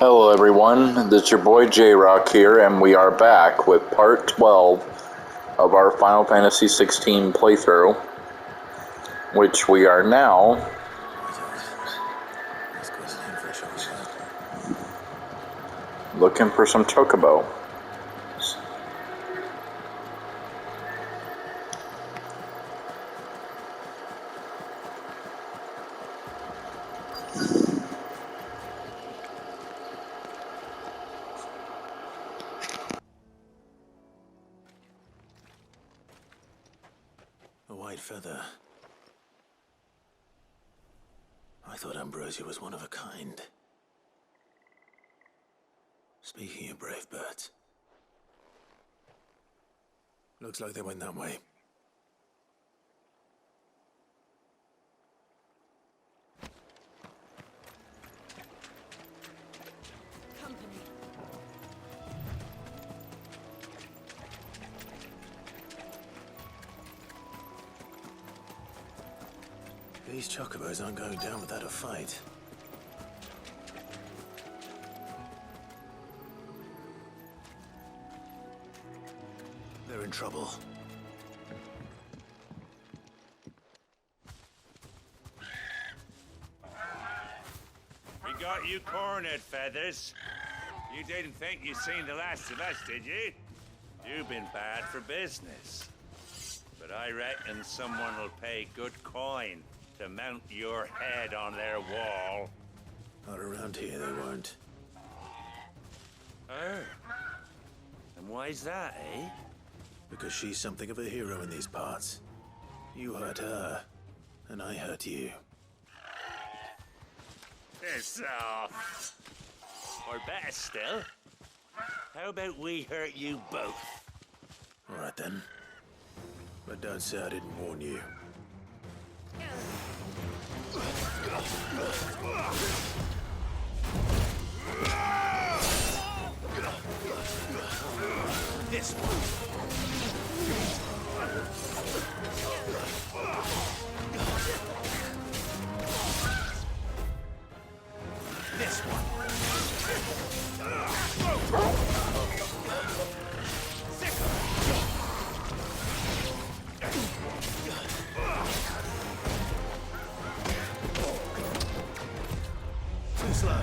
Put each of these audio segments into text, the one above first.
Hello everyone, this is your boy J-Rock here, and we are back with part 12 of our Final Fantasy XVI playthrough, which we are now That's quite a name for a chocobo. looking for some chocobo. A white feather. I thought Ambrosia was one of a kind. Speaking of brave birds, looks like they went that way. These chocobos aren't going down without a fight. They're in trouble. We got you cornered, Feathers. You didn't think you'd seen the last of us, did you? You've been bad for business. But I reckon someone will pay good coin to mount your head on their wall. Not around here, they won't. Oh. And why's that, eh? Because she's something of a hero in these parts. You hurt her, and I hurt you. Piss off. Or better still, how about we hurt you both? All right then. But don't say I didn't warn you. This one. This one. Too slow.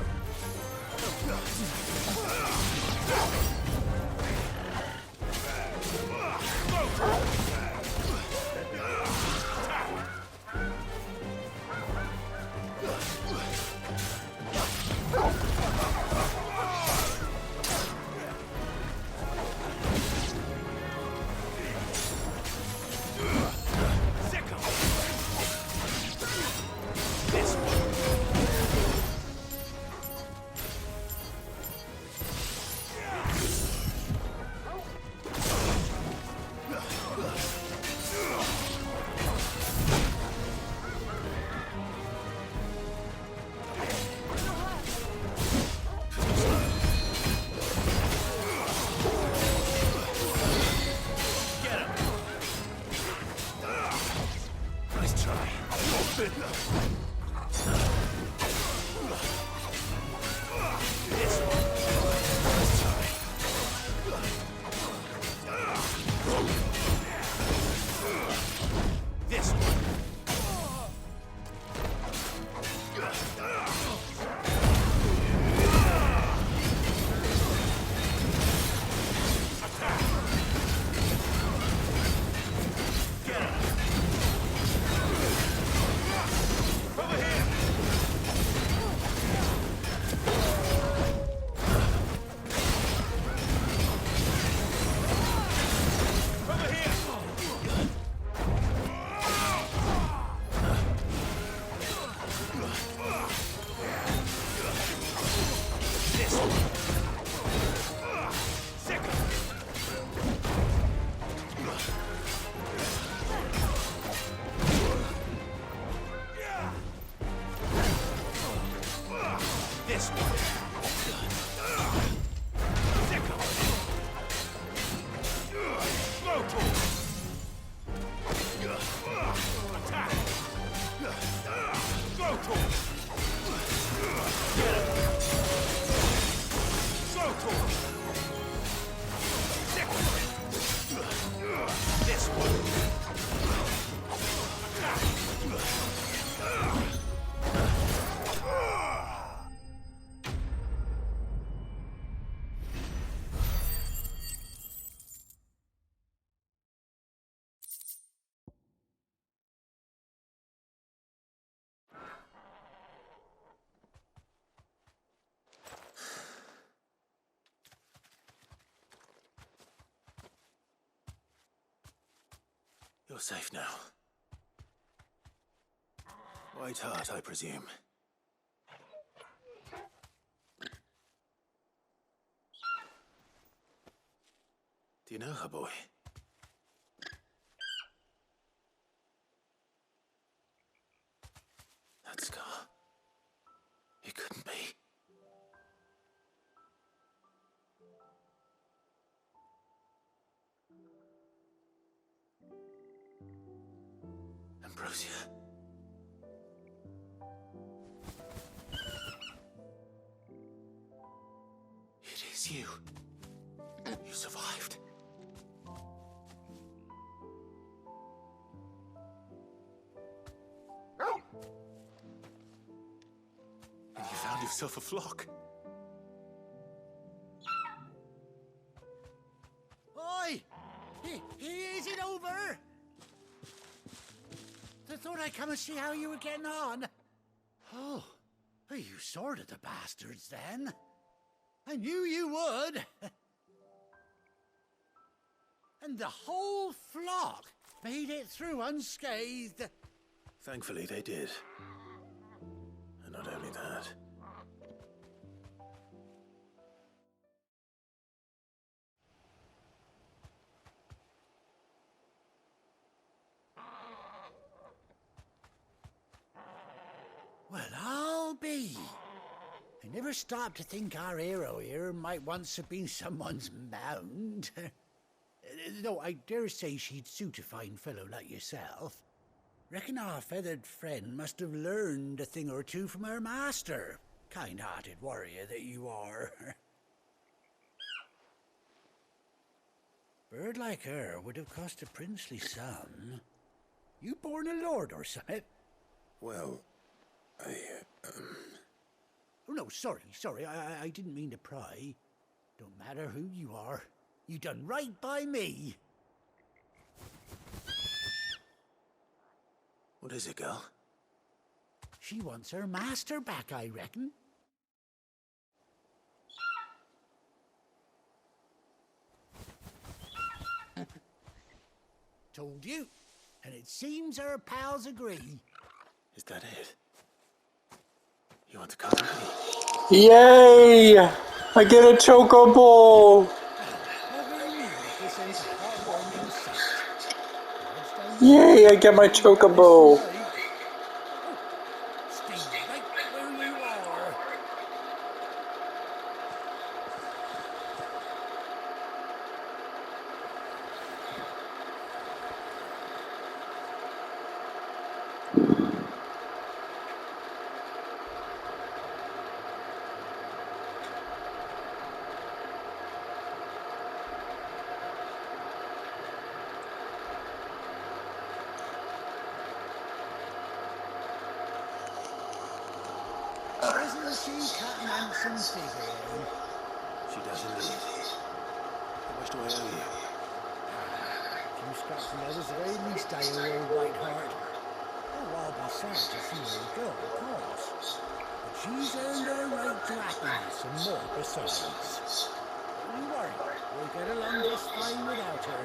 You're safe now. White Hart, I presume. Do you know her, boy? That scar. It couldn't be. Ambrosia. It is you. You survived. And you found yourself a flock. Oi! Is it over? I thought I'd come and see how you were getting on. Oh, you sorted the bastards then. I knew you would. And the whole flock made it through unscathed. Thankfully, they did. And not only that. Well, I'll be. I never stopped to think our hero here might once have been someone's mount. Though I dare say she'd suit a fine fellow like yourself. Reckon our feathered friend must have learned a thing or two from her master. Kind-hearted warrior that you are. Bird like her would have cost a princely sum. You born a lord or something? Well, Oh, no, sorry, I didn't mean to pry. Don't matter who you are. You done right by me. What is it, girl? She wants her master back, I reckon. Told you. And it seems her pals agree. Is that it? You want to come with me? Yay! I get a chocobo! Never knew this ain't a heartwarming sight. Yay, I get my chocobo! Stay right where you are. Doesn't she cut Manson's figure? She does indeed. How much do I owe you? Few scraps and leathers, the very least I owe old White Hart. Oh, I'll be sad to see her go, of course. But she's earned her right to happiness and more besides. Don't you worry, we'll get along just fine without her.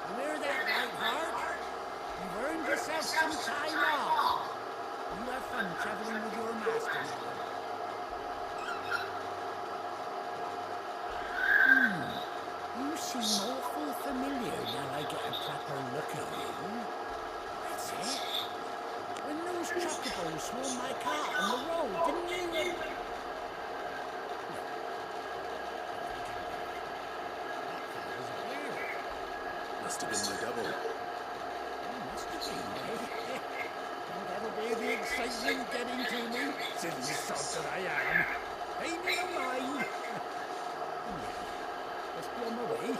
You hear that, White Hart? You've earned yourself some time off. You have fun traveling with your master now. You seem awful familiar now I get a proper look at you. That's it. When those chocobos swarmed my car on the road, didn't you? Must have been my double. Must have been, eh? And that'll be the excitement getting to me, silly sod that I am. Pay me no mind. Let's be on my way.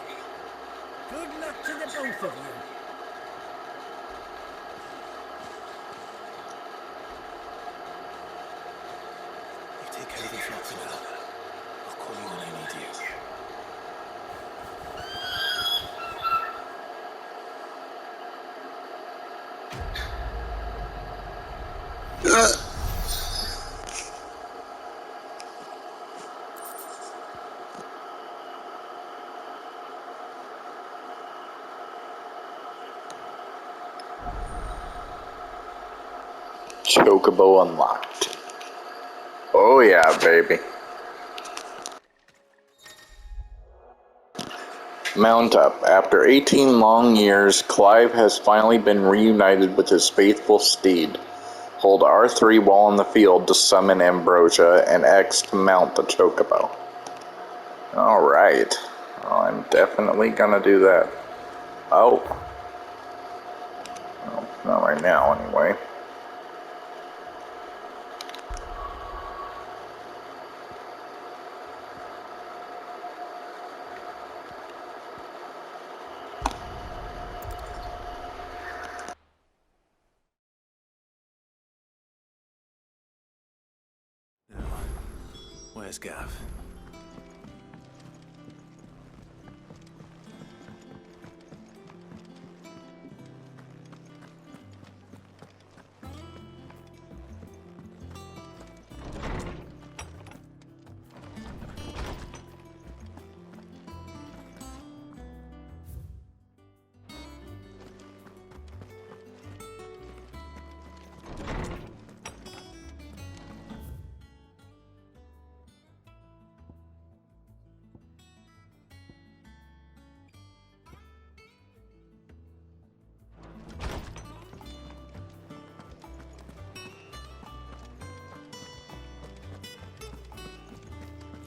Good luck to the both of you. You take care of the flock for now. I'll call you when I need you. chocobo unlocked. Oh yeah, baby. Mount up. After 18 long years, Clive has finally been reunited with his faithful steed. Hold R3 while on the field to summon Ambrosia, and X to mount the chocobo. Alright. Well, I'm definitely gonna do that. Oh. Well, not right now, anyway. Now, where's Gav?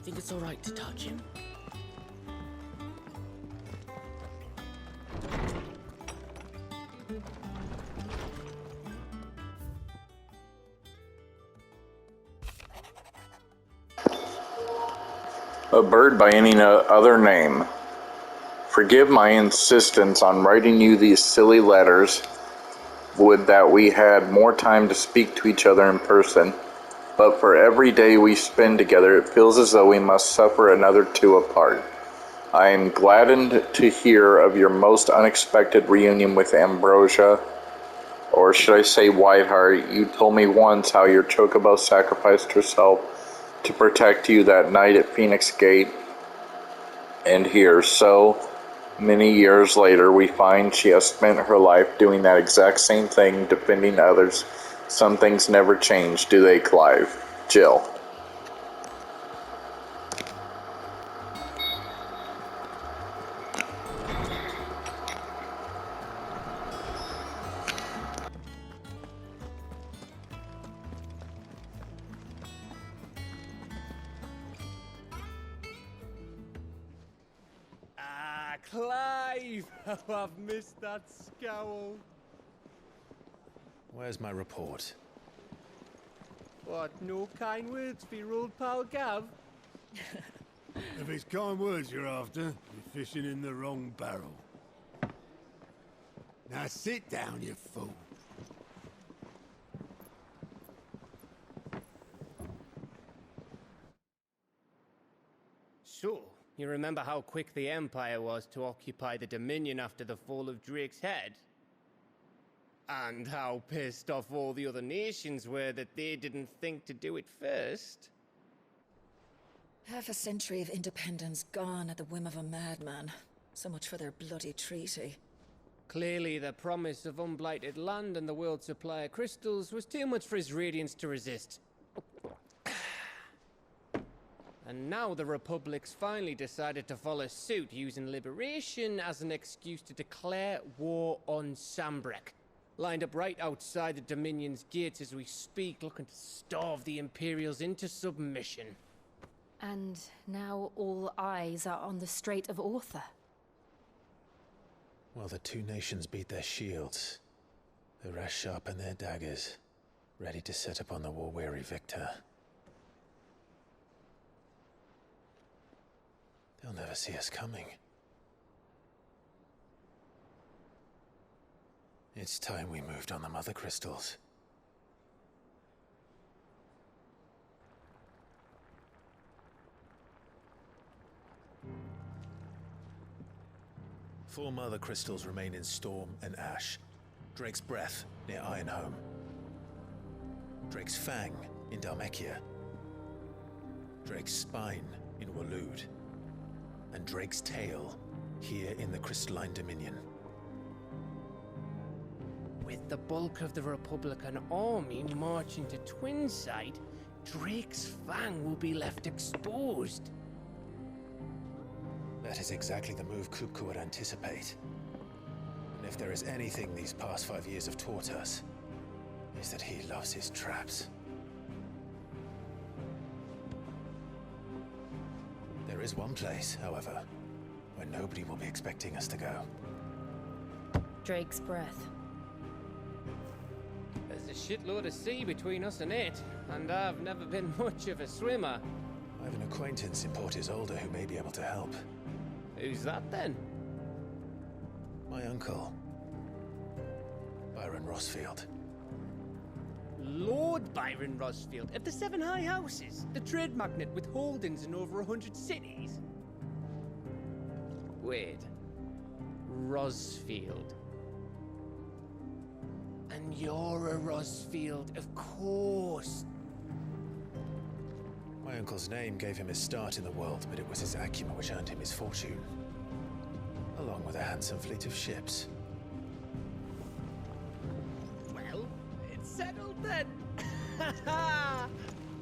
Think it's all right to touch him? A bird by any other name. Forgive my insistence on writing you these silly letters. Would that we had more time to speak to each other in person. But for every day we spend together, it feels as though we must suffer another two apart. I am gladdened to hear of your most unexpected reunion with Ambrosia, or should I say Whiteheart. You told me once how your chocobo sacrificed herself to protect you that night at Phoenix Gate. And here, so many years later, we find she has spent her life doing that exact same thing, defending others. Some things never change, do they, Clive? Jill. Ah, Clive! Oh, I've missed that scowl. Where's my report? What, no kind words for your old pal Gav? If it's kind words you're after, you're fishing in the wrong barrel. Now sit down, you fool. So, you remember how quick the Empire was to occupy the Dominion after the fall of Drake's head? And how pissed off all the other nations were that they didn't think to do it first? Half a century of independence gone at the whim of a madman. So much for their bloody treaty. Clearly, the promise of unblighted land and the world's supply of crystals was too much for his radiance to resist. And now the Republic's finally decided to follow suit, using liberation as an excuse to declare war on Sambrek. Lined up right outside the Dominion's gates as we speak, looking to starve the Imperials into submission. And now all eyes are on the Strait of Author. Well, the two nations beat their shields. The rest sharpen their daggers, ready to set upon the war-weary victor. They'll never see us coming. It's time we moved on the mother crystals. Four mother crystals remain in Storm and Ash. Drake's Breath near Ironhome. Drake's Fang in Dhalmekia. Drake's Spine in Waloed. And Drake's Tail here in the Crystalline Dominion. With the bulk of the Republican army marching to Twinside, Drake's Fang will be left exposed. That is exactly the move Kupka would anticipate. And if there is anything these past 5 years have taught us, is that he loves his traps. There is one place, however, where nobody will be expecting us to go. Drake's breath. There's a shitload of sea between us and it, and I've never been much of a swimmer. I have an acquaintance in Port Isolde who may be able to help. Who's that then? My uncle, Byron Rossfield. Lord Byron Rossfield of the Seven High Houses, the trade magnate with holdings in over 100 cities. Wait, Rossfield. And you're a Rossfield, of course. My uncle's name gave him his start in the world, but it was his acumen which earned him his fortune, along with a handsome fleet of ships. Well, it's settled then.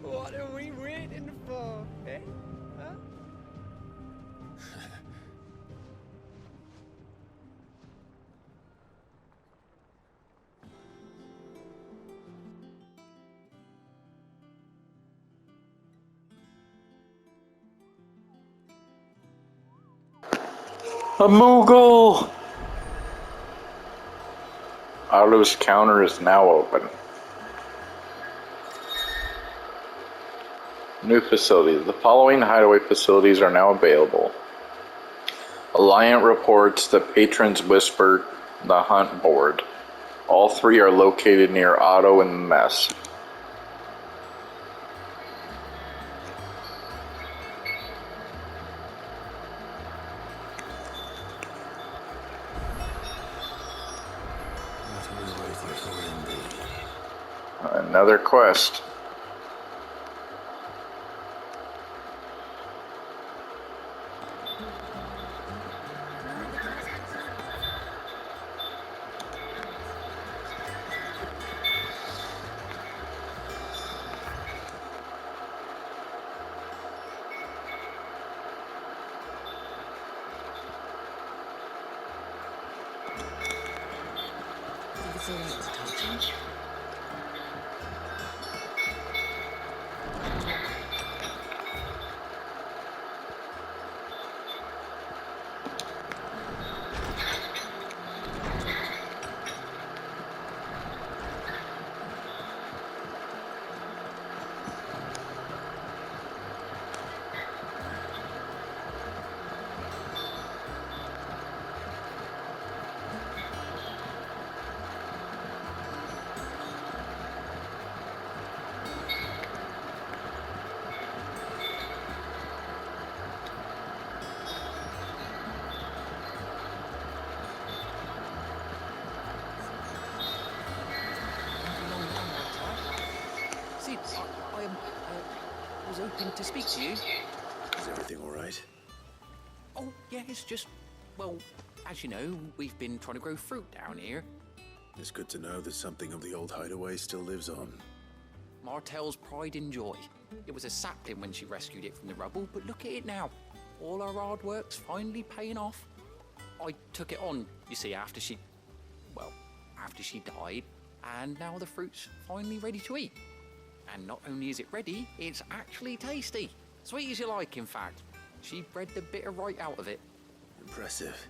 What are we waiting for, eh? Huh? A Moogle! Otto's counter is now open. New facilities. The following hideaway facilities are now available. Alliant reports the Patrons Whisper, the Hunt Board. All three are located near Otto and the Mess. Another quest. Think it's all right to touch him? See, I was hoping to speak to you. Is everything all right? Oh, yeah, it's just, well, as you know, we've been trying to grow fruit down here. It's good to know that something of the old hideaway still lives on. Martel's pride and joy. It was a sapling when she rescued it from the rubble, but look at it now. All our hard work's finally paying off. I took it on, you see, after she died, and now the fruit's finally ready to eat. And not only is it ready, it's actually tasty. Sweet as you like, in fact. She bred the bitter right out of it. Impressive.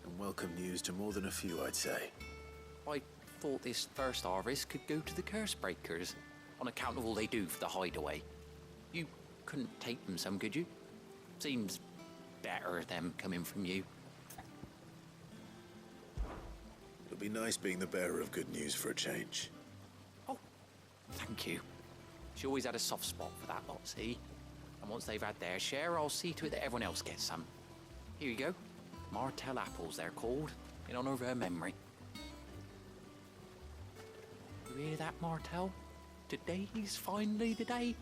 And welcome news to more than a few, I'd say. I thought this first harvest could go to the curse breakers, on account of all they do for the hideaway. You couldn't take them some, could you? Seems better them coming from you. It'll be nice being the bearer of good news for a change. Oh, thank you. She always had a soft spot for that lot, see? And once they've had their share, I'll see to it that everyone else gets some. Here you go. Martel apples, they're called, in honor of her memory. You hear that, Martel? Today's finally the day.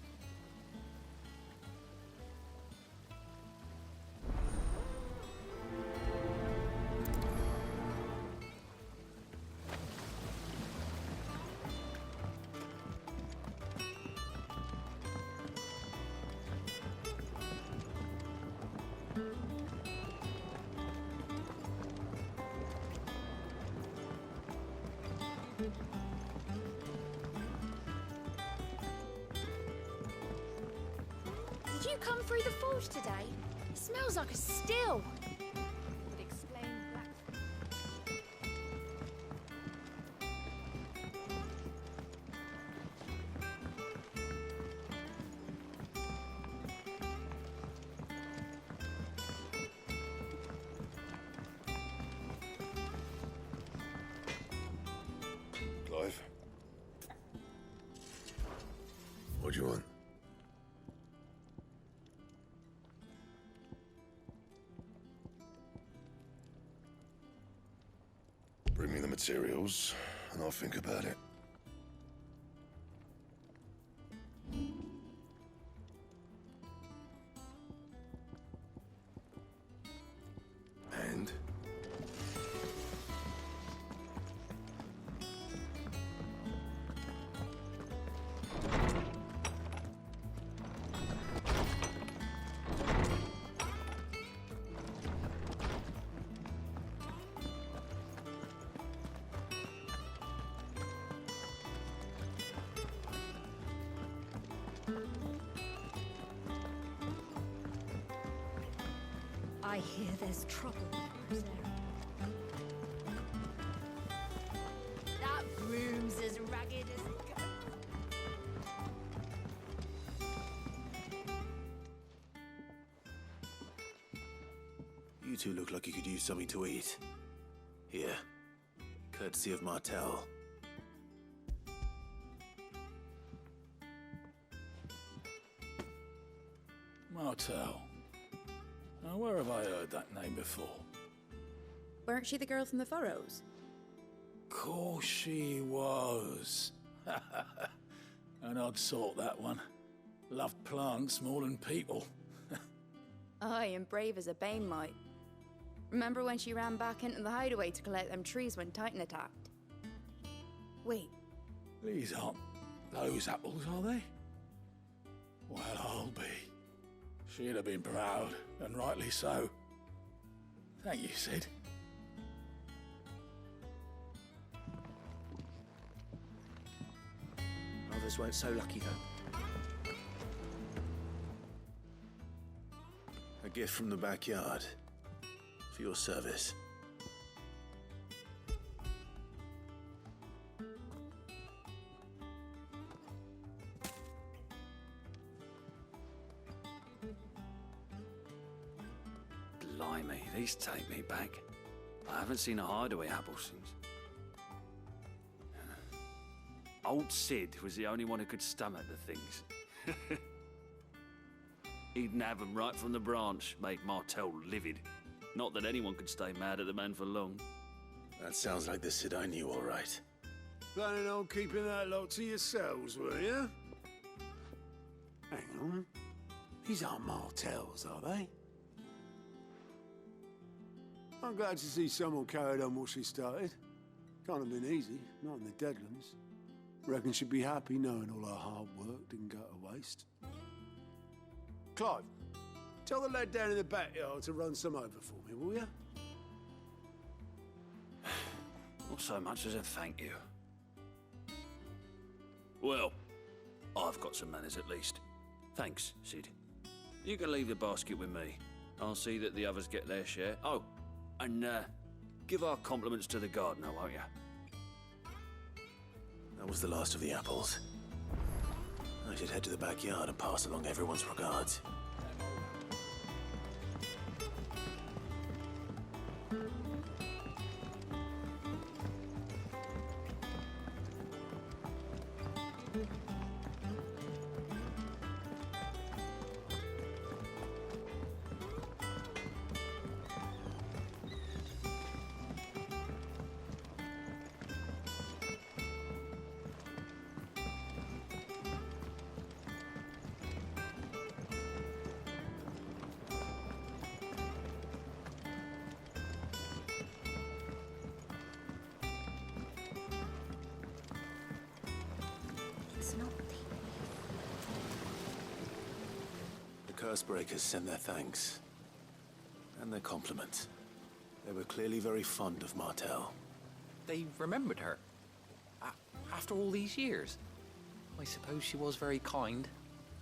you come through the forge today? It smells like a still. Would explain black. Clive? What do you want? Bring me the materials, and I'll think about it. And? I hear there's trouble there. That room's as ragged as it goes. You two look like you could use something to eat. Here, courtesy of Martel. Martel. Now, where have I heard that name before? Weren't she the girl from the Furrows? Course she was. An odd sort, that one. Loved plants more than people. Aye, and brave as a bane might. Remember when she ran back into the hideaway to collect them trees when Titan attacked? Wait, These aren't those apples, are they? Well, I'll be. She'd have been proud, and rightly so. Thank you, Sid. Others weren't so lucky, though. A gift from the backyard. For your service. Blimey, these take me back. I haven't seen a hideaway apple since. Old Sid was the only one who could stomach the things. He'd nab them right from the branch, made Martel livid. Not that anyone could stay mad at the man for long. That sounds like the Sid I knew, all right. Planning on keeping that lot to yourselves, were you? Hang on. These aren't Martels, are they? I'm glad to see someone carried on what she started. Can't have been easy, not in the Deadlands. Reckon she'd be happy knowing all her hard work didn't go to waste. Clive, tell the lad down in the backyard to run some over for me, will you? Not so much as a thank you. Well, I've got some manners at least. Thanks, Sid. You can leave the basket with me. I'll see that the others get their share. Oh, and give our compliments to the gardener, won't you? That was the last of the apples. I should head to the backyard and pass along everyone's regards. It's not The Cursebreakers sent their thanks. And their compliments. They were clearly very fond of Martel. They remembered her. After all these years. I suppose she was very kind.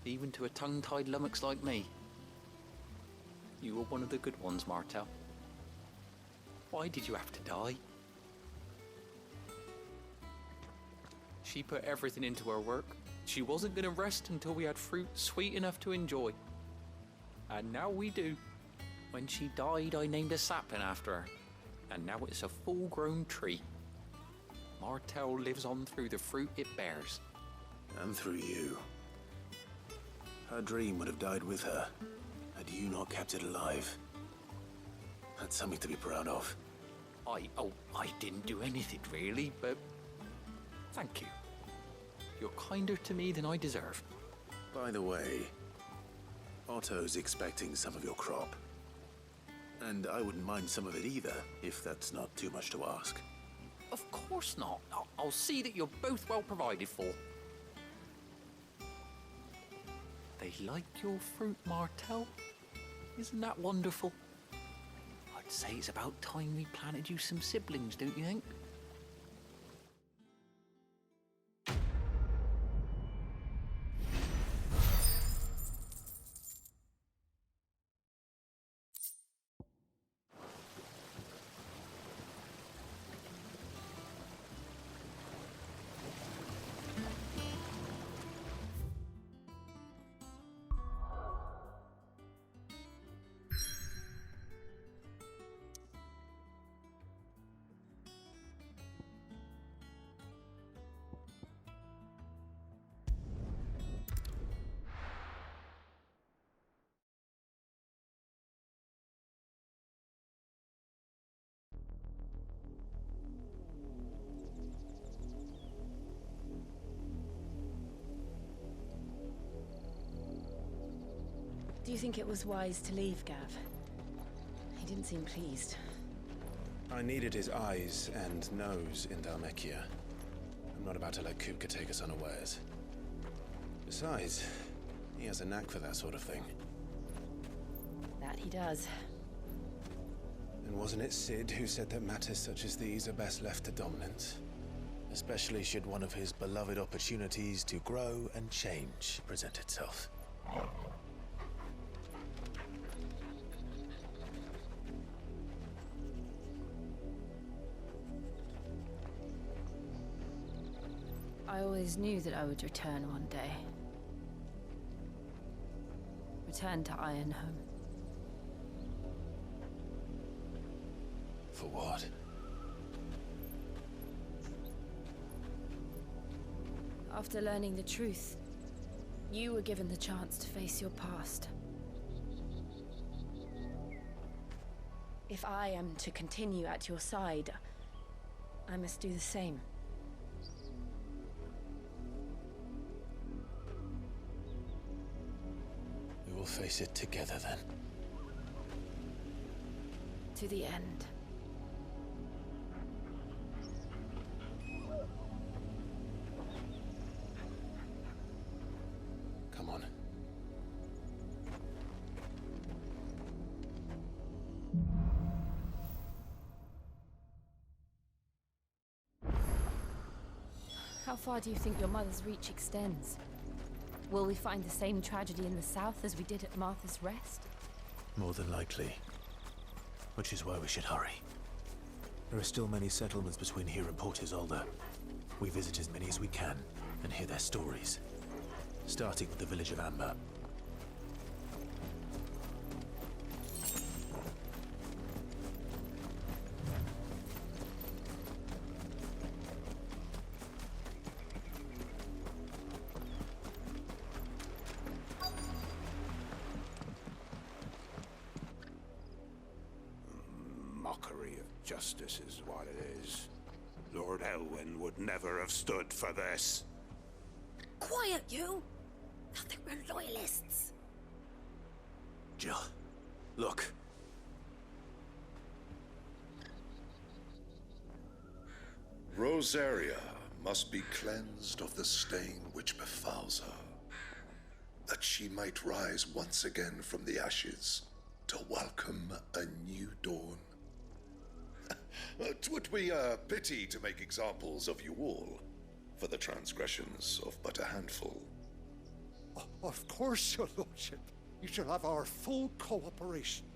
even to a tongue-tied lummox like me. You were one of the good ones, Martel. Why did you have to die? She put everything into her work. She wasn't going to rest until we had fruit sweet enough to enjoy. And now we do. When she died, I named a sapling after her. And now it's a full-grown tree. Martel lives on through the fruit it bears. And through you. Her dream would have died with her, had you not kept it alive. That's something to be proud of. I didn't do anything really, but thank you. You're kinder to me than I deserve. By the way, Otto's expecting some of your crop. And I wouldn't mind some of it either, if that's not too much to ask. Of course not. I'll see that you're both well provided for. They like your fruit, Martel. Isn't that wonderful? I'd say it's about time we planted you some siblings, don't you think? Do you think it was wise to leave, Gav? He didn't seem pleased. I needed his eyes and nose in Dhalmekia. I'm not about to let Kupka take us unawares. Besides, he has a knack for that sort of thing. That he does. And wasn't it Sid who said that matters such as these are best left to dominance? Especially should one of his beloved opportunities to grow and change present itself. I always knew that I would return one day. Return to Ironhome. For what? After learning the truth, you were given the chance to face your past. If I am to continue at your side, I must do the same. We will face it together then. To the end. Come on. How far do you think your mother's reach extends? Will we find the same tragedy in the south as we did at Martha's Rest? More than likely. Which is why we should hurry. There are still many settlements between here and Port Isolde. We visit as many as we can and hear their stories. Starting with the village of Amber. Mockery of justice is what it is. Lord Elwyn would never have stood for this. Quiet, you! I think we're loyalists. Jill, look. Rosaria must be cleansed of the stain which befouls her, that she might rise once again from the ashes to welcome a new dawn. 'Twould be a pity to make examples of you all, for the transgressions of but a handful. Of course, your lordship. You shall have our full cooperation.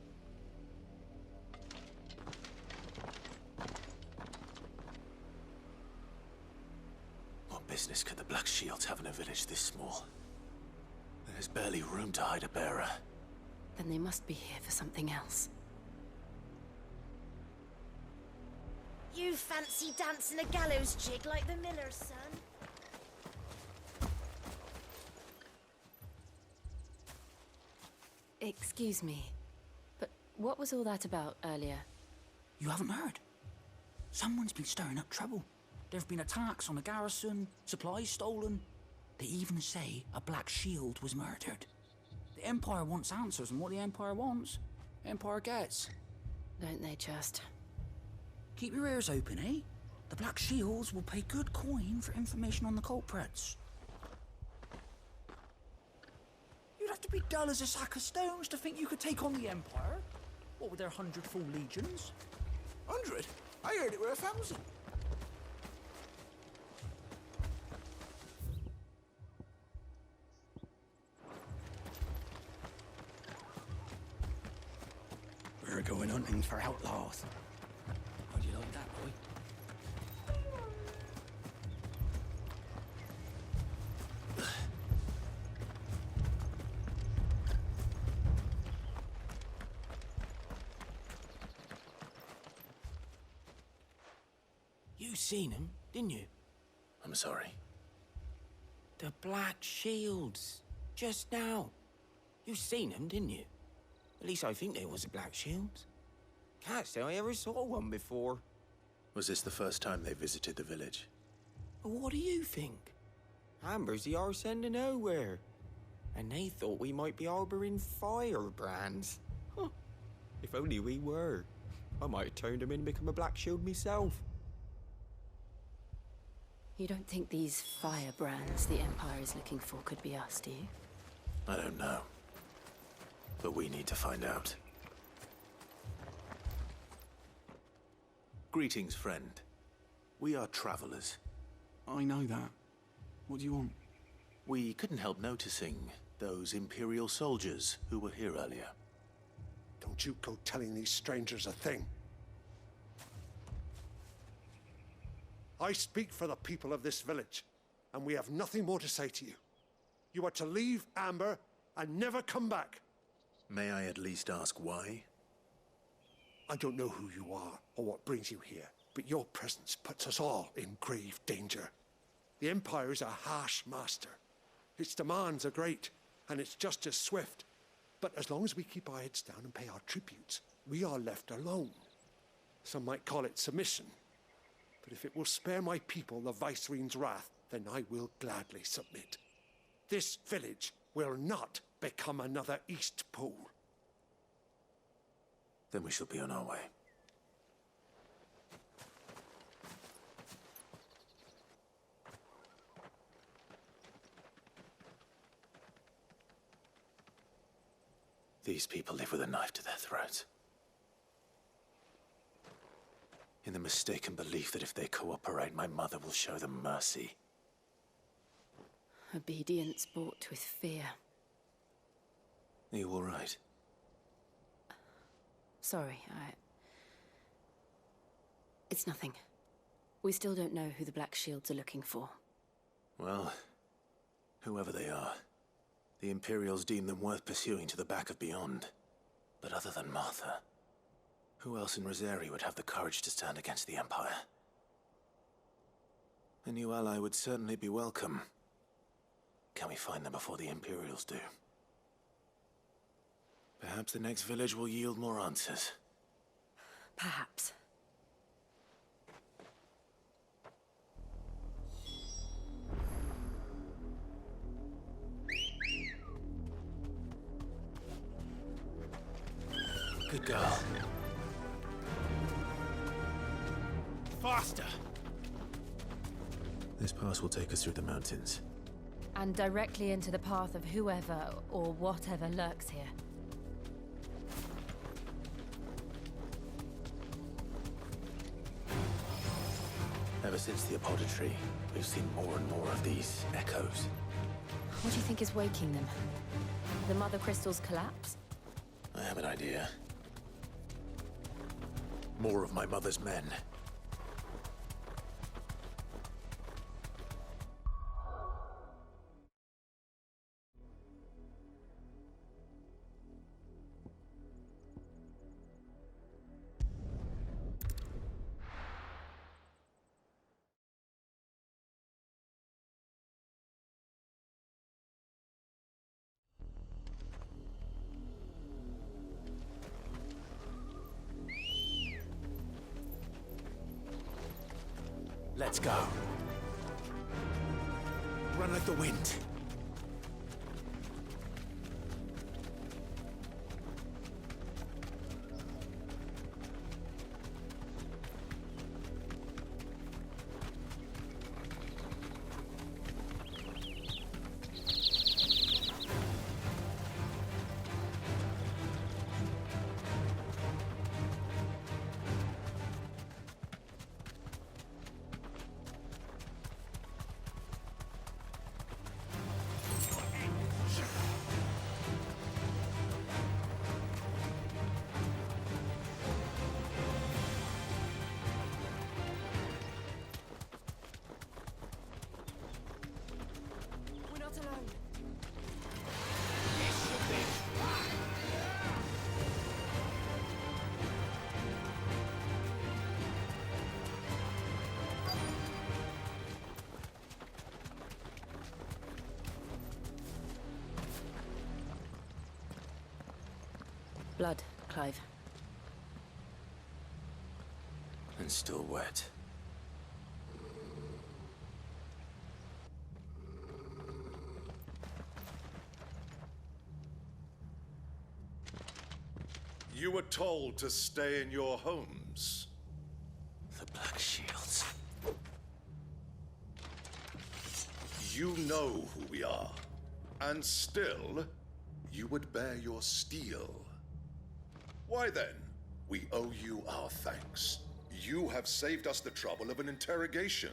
What business could the Black Shields have in a village this small? There's barely room to hide a bearer. Then they must be here for something else. You fancy dancing a gallows jig like the miller's son? Excuse me, but what was all that about earlier? You haven't heard? Someone's been stirring up trouble. There have been attacks on the garrison, supplies stolen. They even say a Black Shield was murdered. The Empire wants answers, and what the Empire wants, Empire gets. Don't they just? Keep your ears open, eh? The Black Shields will pay good coin for information on the culprits. You'd have to be dull as a sack of stones to think you could take on the Empire. What with their 100 full legions? 100? I heard it were 1,000. We're going hunting for outlaws. How'd you like that, boy? You seen him, didn't you? I'm sorry. The Black Shields. Just now. You seen them, didn't you? At least I think there was a Black Shields. Can't say I ever saw one before. Was this the first time they visited the village? What do you think? Amber's the arse end of nowhere. And they thought we might be harboring firebrands. Huh. If only we were. I might have turned them in and become a Black Shield myself. You don't think these firebrands the Empire is looking for could be us, do you? I don't know. But we need to find out. Greetings, friend. We are travelers. I know that. What do you want? We couldn't help noticing those Imperial soldiers who were here earlier. Don't you go telling these strangers a thing. I speak for the people of this village, and we have nothing more to say to you. You are to leave Amber and never come back. May I at least ask why? I don't know who you are or what brings you here, but your presence puts us all in grave danger. The Empire is a harsh master. Its demands are great, and its justice swift. But as long as we keep our heads down and pay our tributes, we are left alone. Some might call it submission. But if it will spare my people the Viceroy's wrath, then I will gladly submit. This village will not become another East Pole. Then we shall be on our way. These people live with a knife to their throats. In the mistaken belief that if they cooperate, my mother will show them mercy. Obedience bought with fear. Are you all right? Sorry, It's nothing. We still don't know who the Black Shields are looking for. Well, whoever they are, the Imperials deem them worth pursuing to the back of beyond. But other than Martha, who else in Rosari would have the courage to stand against the Empire? A new ally would certainly be welcome. Can we find them before the Imperials do? Perhaps the next village will yield more answers. Perhaps. Good girl. Faster! This pass will take us through the mountains. And directly into the path of whoever or whatever lurks here. Ever since the Apothecary, we've seen more and more of these echoes. What do you think is waking them? The mother crystal's collapse? I have an idea. More of my mother's men. Let's go. Run like the wind. Blood, Clive. And still wet. You were told to stay in your homes. The Black Shields. You know who we are. And still, you would bear your steel. Why then, we owe you our thanks. You have saved us the trouble of an interrogation.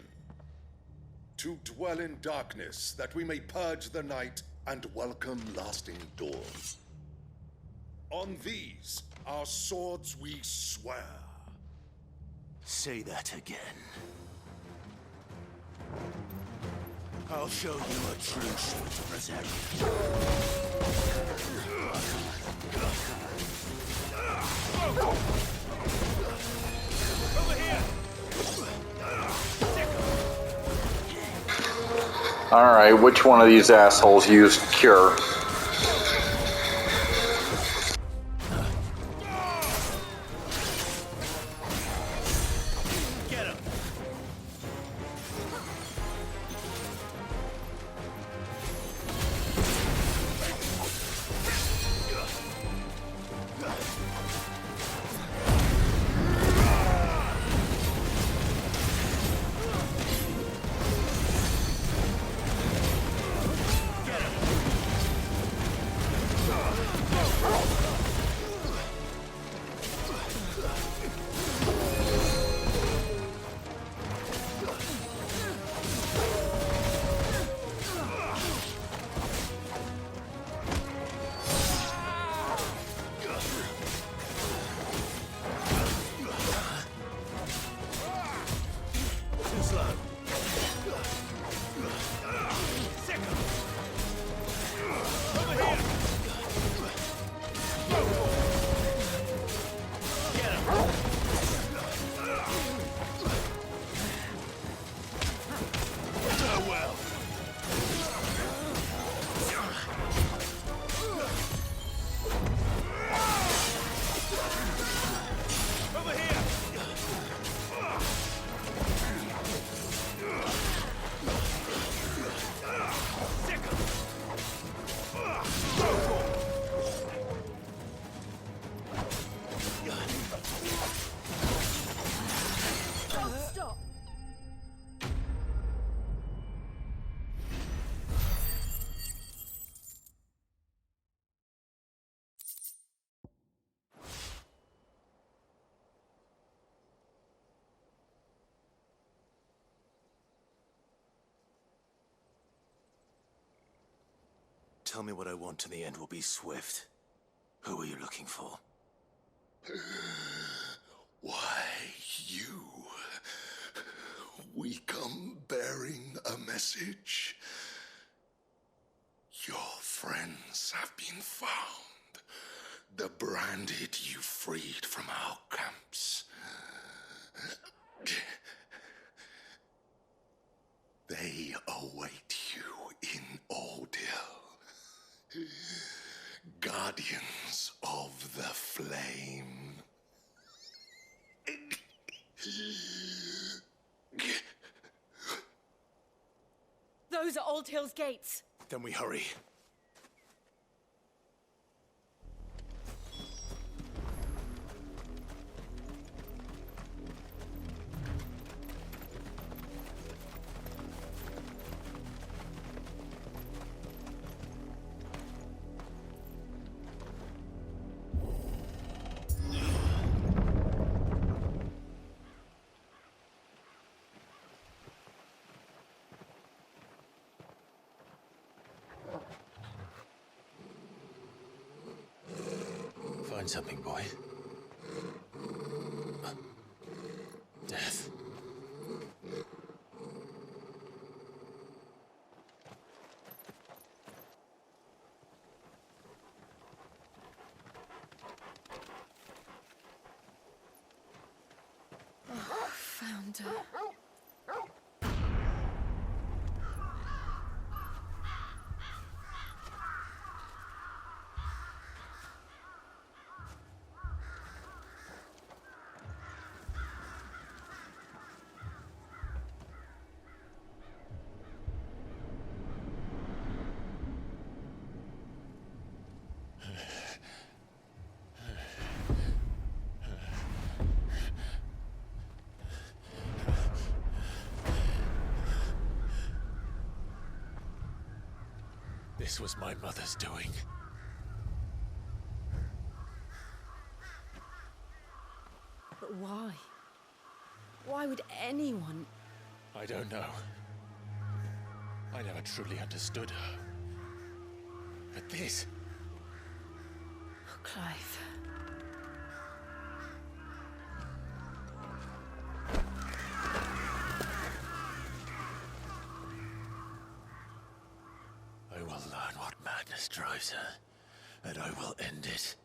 To dwell in darkness, that we may purge the night and welcome lasting dawn. On these, our swords we swear. Say that again. I'll show you a true sword to protect. Over here! Alright, which one of these assholes used cure? Get him! Tell me what I want and the end will be swift. Who are you looking for? Why, you. We come bearing a message. Your friends have been found. The branded you freed from our camps. They await you in Oldhill. Guardians of the Flame. Those are Old Hill's gates. Then we hurry. Find something, boy. Death. Oh, found her. This was my mother's doing. But why? Why would anyone... I don't know. I never truly understood her. But this... Oh, Clive. I will learn what madness drives her, and I will end it.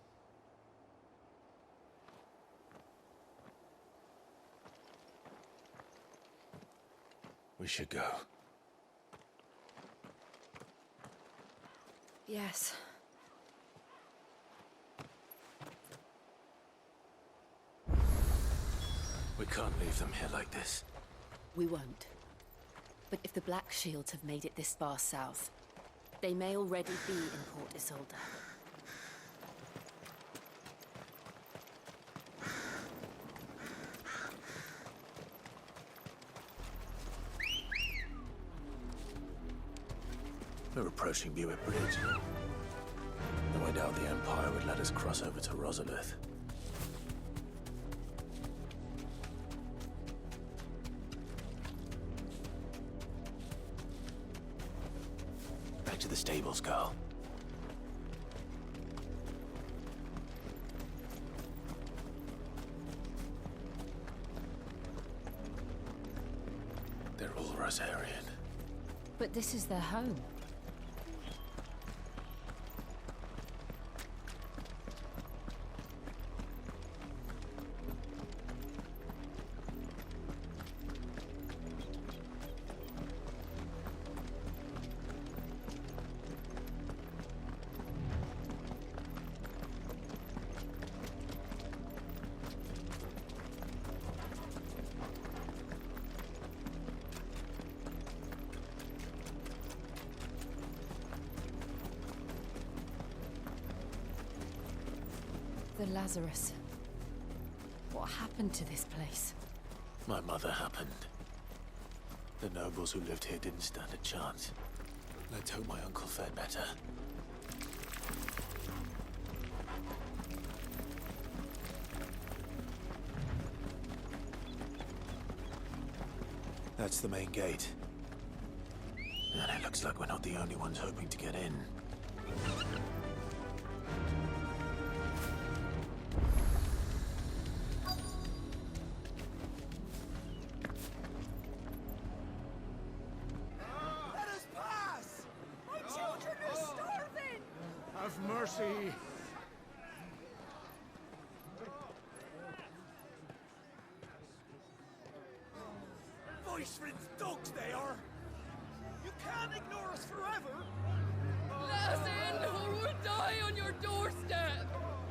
We should go. Yes. We can't leave them here like this. We won't. But if the Black Shields have made it this far south, they may already be in Port Isolde. We're approaching Buick Bridge. Though I doubt the Empire would let us cross over to Rosalith. Back to the stables, Carl. They're all Rosarian. But this is their home. The Lazarus. What happened to this place? My mother happened. The nobles who lived here didn't stand a chance. Let's hope my uncle fared better. That's the main gate. And it looks like we're not the only ones hoping to get in. mercy! Viceland's dogs they are! You can't ignore us forever! Let us in, or we'll die on your doorstep!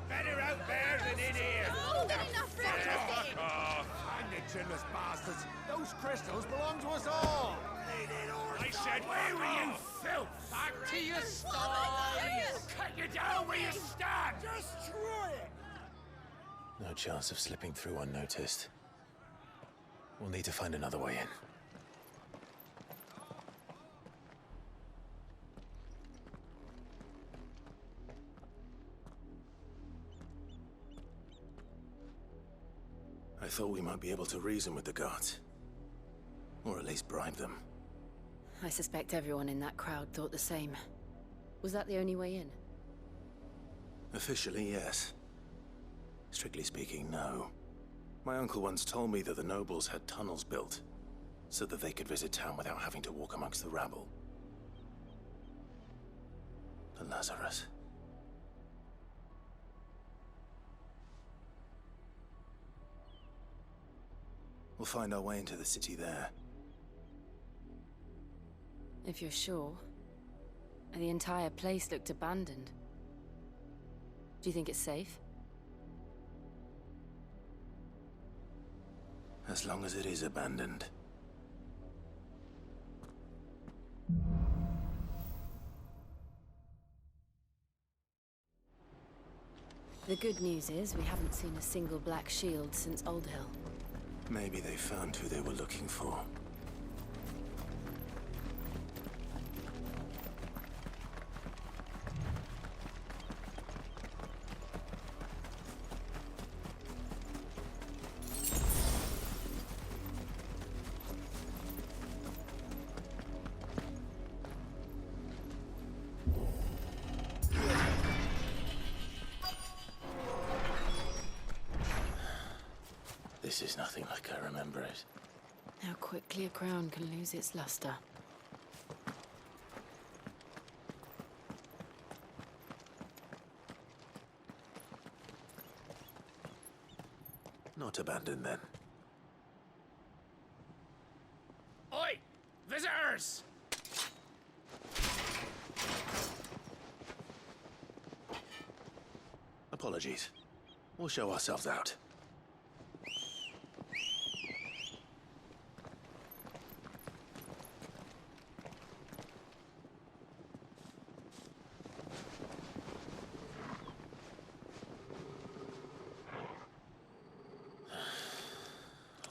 Better out there than in here! More than enough for everything! Fuck off! Hang the chinless bastards! Those crystals belong to us all! I said, where were you, filth? Back to your sties! Cut you down where you stand! Just try it! No chance of slipping through unnoticed. We'll need to find another way in. I thought we might be able to reason with the guards. Or at least bribe them. I suspect everyone in that crowd thought the same. Was that the only way in? Officially, yes. Strictly speaking, no. My uncle once told me that the nobles had tunnels built, so that they could visit town without having to walk amongst the rabble. The Lazarus. We'll find our way into the city there. If you're sure. The entire place looked abandoned. Do you think it's safe? As long as it is abandoned. The good news is we haven't seen a single black shield since Old Hill. Maybe they found who they were looking for. This is nothing like I remember it. How quickly a crown can lose its luster. Not abandoned, then. Oi! Visitors! Apologies. We'll show ourselves out.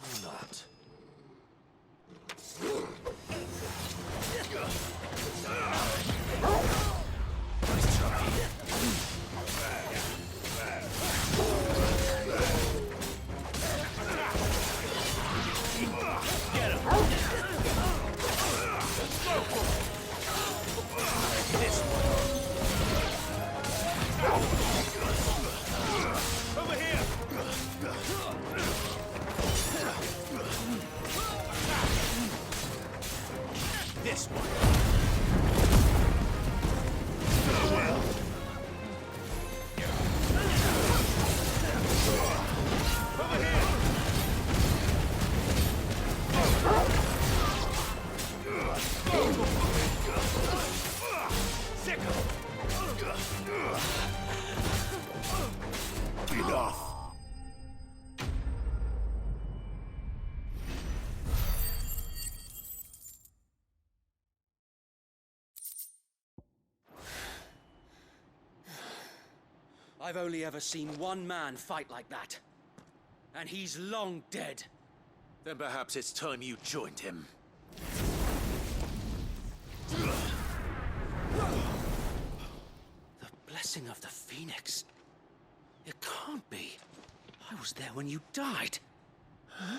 Or not. Nice try. Over here! This one. Over here! Enough! I've only ever seen one man fight like that. And he's long dead. Then perhaps it's time you joined him. The blessing of the Phoenix. It can't be. I was there when you died. Huh?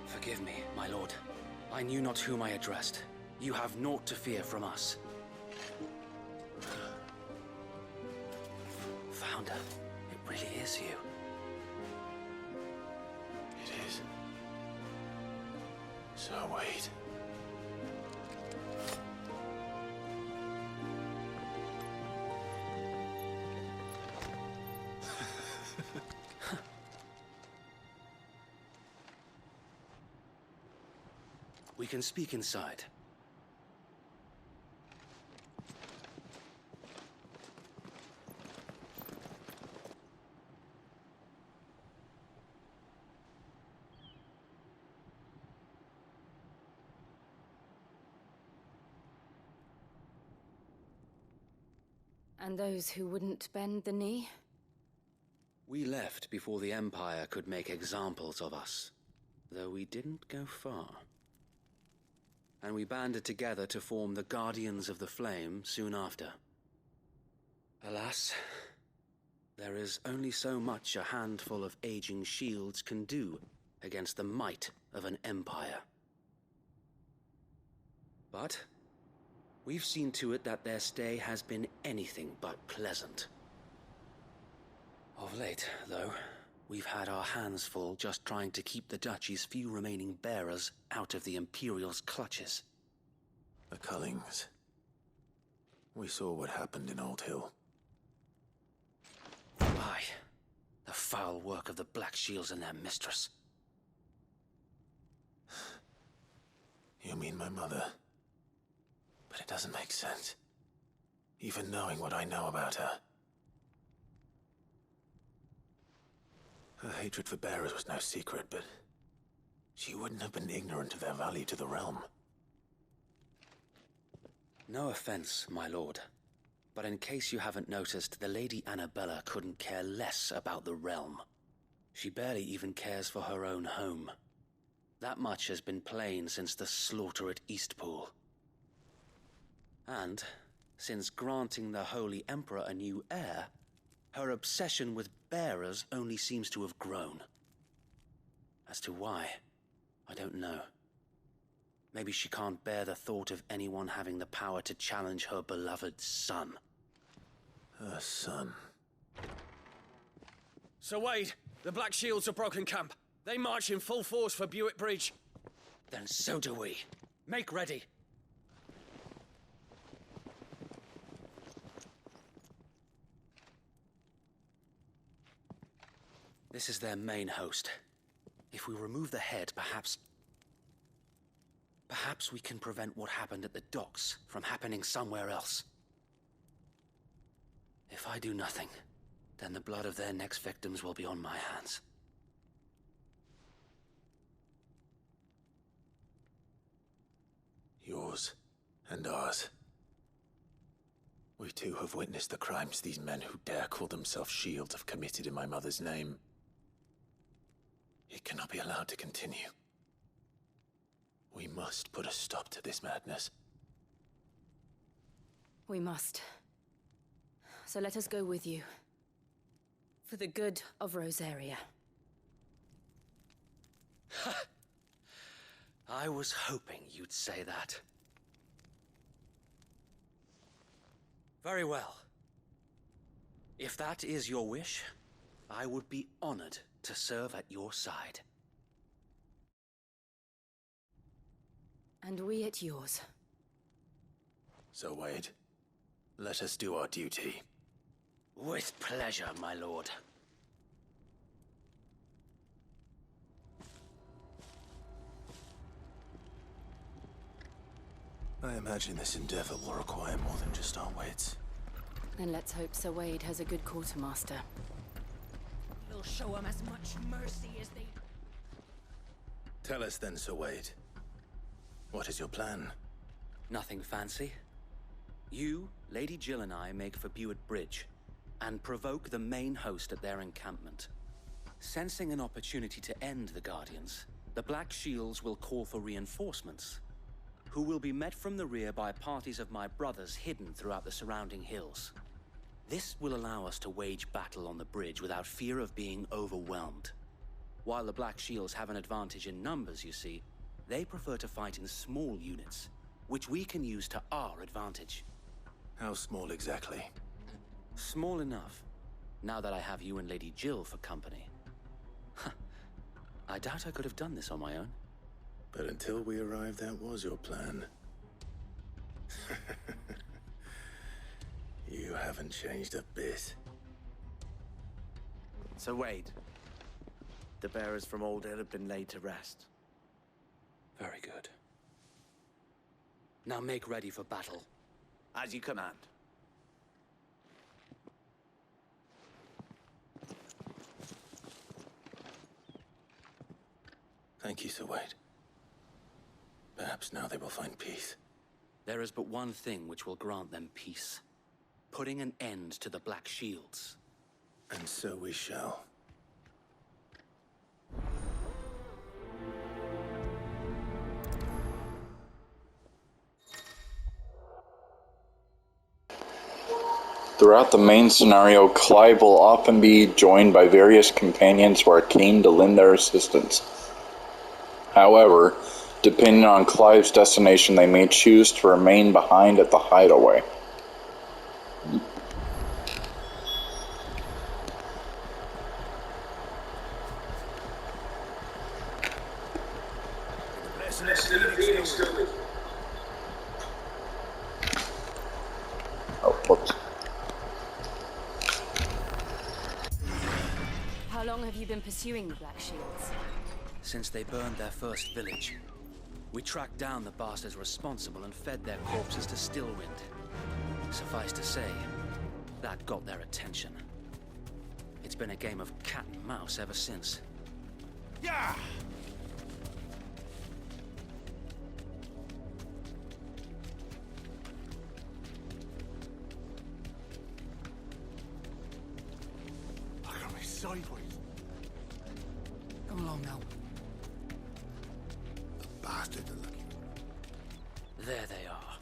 Forgive me, my lord. I knew not whom I addressed. You have naught to fear from us. Founder, it really is you. So, wait. We can speak inside. And those who wouldn't bend the knee? We left before the Empire could make examples of us, though we didn't go far. And we banded together to form the Guardians of the Flame soon after. Alas, there is only so much a handful of aging shields can do against the might of an empire. But we've seen to it that their stay has been anything but pleasant. Of late, though, we've had our hands full just trying to keep the Duchy's few remaining bearers out of the Imperial's clutches. The Cullings. We saw what happened in Old Hill. Aye, the foul work of the Black Shields and their mistress. You mean my mother? But it doesn't make sense. Even knowing what I know about her. Her hatred for bearers was no secret, but she wouldn't have been ignorant of their value to the realm. No offense, my lord, but in case you haven't noticed, the Lady Annabella couldn't care less about the realm. She barely even cares for her own home. That much has been plain since the slaughter at Eastpool. And, since granting the Holy Emperor a new heir, her obsession with bearers only seems to have grown. As to why, I don't know. Maybe she can't bear the thought of anyone having the power to challenge her beloved son. Her son. Sir Wade, the Black Shields have broken camp. They march in full force for Buick Bridge. Then so do we. Make ready. This is their main host. If we remove the head, perhaps we can prevent what happened at the docks from happening somewhere else. If I do nothing, then the blood of their next victims will be on my hands. Yours and ours. We too have witnessed the crimes these men who dare call themselves shields have committed in my mother's name. It cannot be allowed to continue. We must put a stop to this madness. We must. So let us go with you. For the good of Rosaria. I was hoping you'd say that. Very well. If that is your wish, I would be honored to serve at your side. And we at yours. So, Wade, let us do our duty. With pleasure, my lord. I imagine this endeavor will require more than just our wits. Then let's hope Sir Wade has a good quartermaster. We'll show him as much mercy as they... Tell us then, Sir Wade. What is your plan? Nothing fancy. You, Lady Jill and I make for Buick Bridge, and provoke the main host at their encampment. Sensing an opportunity to end the Guardians, the Black Shields will call for reinforcements, who will be met from the rear by parties of my brothers hidden throughout the surrounding hills. This will allow us to wage battle on the bridge without fear of being overwhelmed. While the Black Shields have an advantage in numbers, you see, they prefer to fight in small units, which we can use to our advantage. How small exactly? Small enough, now that I have you and Lady Jill for company. I doubt I could have done this on my own. But until we arrived, that was your plan. You haven't changed a bit. So Wade, the bearers from Old Hill have been laid to rest. Very good. Now make ready for battle. As you command. Thank you, Sir Wade. Perhaps now they will find peace. There is but one thing which will grant them peace. Putting an end to the Black Shields. And so we shall. Throughout the main scenario, Clive will often be joined by various companions who are keen to lend their assistance. However, depending on Clive's destination, they may choose to remain behind at the hideaway. Oh, whoops. How long have you been pursuing the Black Shields? Since they burned their first village. We tracked down the bastards responsible and fed their corpses to Stillwind. Suffice to say, that got their attention. It's been a game of cat and mouse ever since. Yeah! Look at me sideways. Come along now. Bastards are looking. There they are.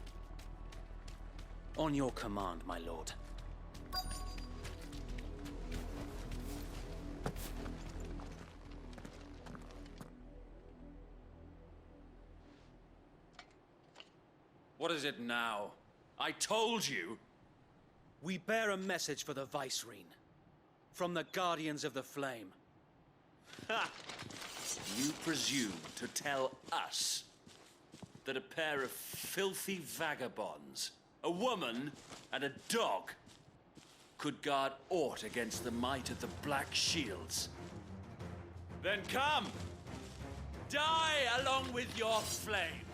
On your command, my lord. What is it now? I told you! We bear a message for the Vicereine. From the Guardians of the Flame. Ha! You presume to tell us that a pair of filthy vagabonds, a woman and a dog, could guard aught against the might of the Black Shields? Then come! Die along with your flame!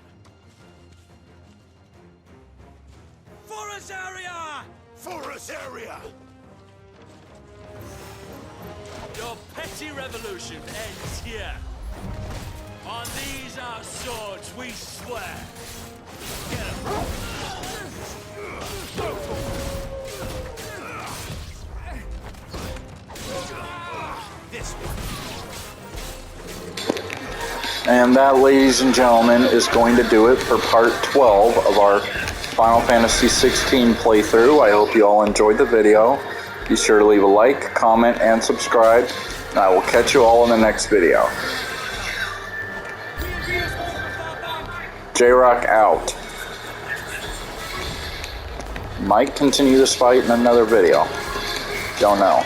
For Azaria! For Azaria! Your petty revolution ends here. On these our swords we swear. Get 'em. This one. And that, ladies and gentlemen, is going to do it for part 12 of our Final Fantasy XVI playthrough. I hope you all enjoyed the video. Be sure to leave a like, comment, and subscribe. And I will catch you all in the next video. J-Rock out. Might continue this fight in another video. Don't know.